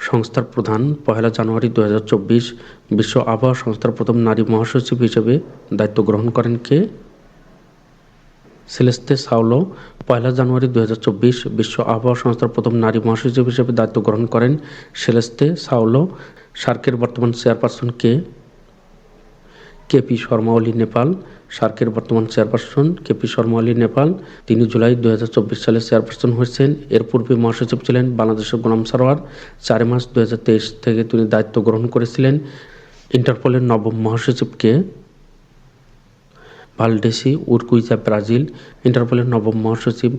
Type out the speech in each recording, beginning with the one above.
সংস্থার প্রধান ১লা জানুয়ারি ২০২৪ বিশ্ব আবহাওয়া সংস্থার প্রথম নারী মহাসচিব হিসেবে দায়িত্ব গ্রহণ করেন কে? সেলেস্তে সাওলো ১লা জানুয়ারি ২০২৪ বিশ্ব আবহাওয়া সংস্থার প্রথম নারী মহাসচিব হিসেবে দায়িত্ব গ্রহণ করেন সেলেস্তে সাওলো। সার্কের বর্তমান চেয়ারপারসন কে? কেপি শর্মা ওলি নেপাল। সার্কের বর্তমান চেয়ারপারসন কেপি শর্মা ওলি নেপাল। ৩ জুলাই ২০২৪ সালে চেয়ারপারসন হয়েছেন। এর পূর্বে মহাসচিব ছিলেন বাংলাদেশের গোলাম সারোয়ার। ৪ মার্চ ২০২৩ থেকে তিনি দায়িত্ব গ্রহণ করেছিলেন। ইন্টারপোলের নবম মহাসচিব কে? ভালডেসি উরকুইজা ব্রাজিল। ইন্টারপোলের নবম মহাসচিব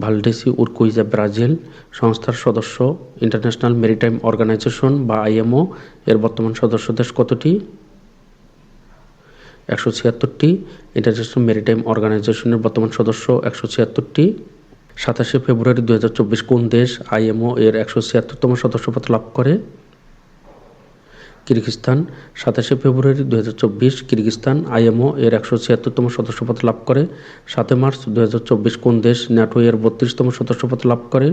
ভালডেসি উরকুইজা ব্রাজিল। সংস্থার সদস্য ইন্টারন্যাশনাল মেরিটাইম অর্গানাইজেশন বা আইএমও এর বর্তমান সদস্য দেশ কতটি? ১৭৬টি। ইন্টারন্যাশনাল মেরিটাইম অর্গানাইজেশনের বর্তমান সদস্য ১৭৬টি। ২৭শে ফেব্রুয়ারি ২০২৪ কোন দেশ আইএমও এর ১৭৬তম সদস্যপদ লাভ করে? কিরগিজস্তান। ২৭শে ফেব্রুয়ারি ২০২৪ কিরগিজস্তান আইএমও এর ১৭৬তম সদস্যপদ লাভ করে। ৭ মার্চ ২০২৪ কোন দেশ ন্যাটো এর ৩২তম সদস্যপদ লাভ করে?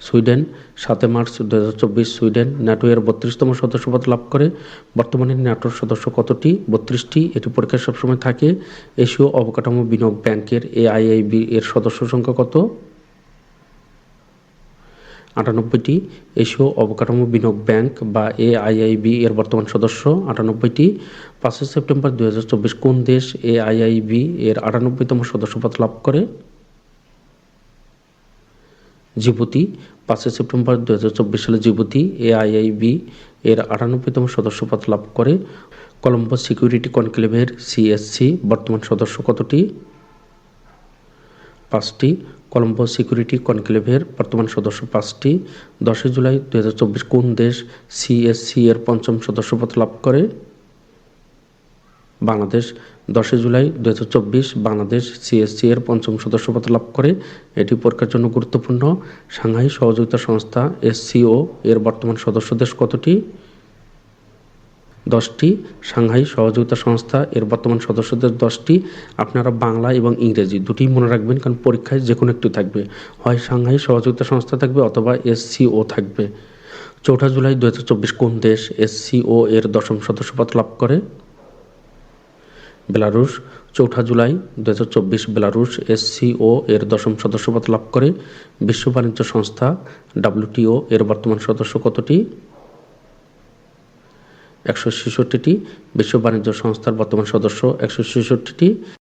সুইডেন। ৭ মার্চ ২০২৪ সুইডেন ন্যাটো এর ৩২তম সদস্যপদ লাভ করে। বর্তমানে ন্যাটোর সদস্য কতটি? ৩২টি। এটি পরীক্ষায় সবসময় থাকে। এশীয় অবকাঠামো বিনিয়োগ ব্যাংকের এআইআইবি এর সদস্য সংখ্যা কত? ৯৮টি। এশীয় অবকাঠামো বিনিয়োগ ব্যাংক বা এআইআইবি এর বর্তমান সদস্য ৯৮টি। ৫ সেপ্টেম্বর ২০২৪ কোন দেশ এআইআইবি এর ৯৮তম সদস্যপদ লাভ করে? জিবুতি। ৫ সেপ্টেম্বর ২০২৪ সালে জিবুতি এআইআইবি এর ৯৮তম সদস্যপদ লাভ করে। কলম্বো সিকিউরিটি কনক্লেভের সিএসসি বর্তমান সদস্য কতটি? ৫টি। কলম্বো সিকিউরিটি কনক্লেভের বর্তমান সদস্য ৫টি। ১০ জুলাই ২০২৪ কোন দেশ সিএসসি এর ৫ম সদস্যপদ লাভ করে? বাংলাদেশ। ১০ জুলাই ২০২৪ বাংলাদেশ সিএসসি এর ৫ম সদস্যপদ লাভ করে। এটি পরীক্ষার জন্য গুরুত্বপূর্ণ। সাংহাই সহযোগিতা সংস্থা এসসিও এর বর্তমান সদস্য দেশ কতটি? ১০টি। সাংহাই সহযোগিতা সংস্থা এর বর্তমান সদস্য দেশ ১০টি। আপনারা বাংলা এবং ইংরেজি দুটিই মনে রাখবেন, কারণ পরীক্ষায় যে কোনো একটি থাকবে, হয় সাংহাই সহযোগিতা সংস্থা থাকবে অথবা এসসিও থাকবে। ৪ জুলাই ২০২৪ কোন দেশ এসসিও এর ১০ম সদস্যপদ লাভ করে? বেলারুশ। ৪ জুলাই ২০২৪ বেলারুশ এসসিও এর ১০ম সদস্যপদ লাভ করে। বিশ্ব বাণিজ্য সংস্থা ডাব্লিউটিও এর বর্তমান সদস্য কতটি? ১৬৬টি। বিশ্ব বাণিজ্য সংস্থার বর্তমান সদস্য ১৬৬টি।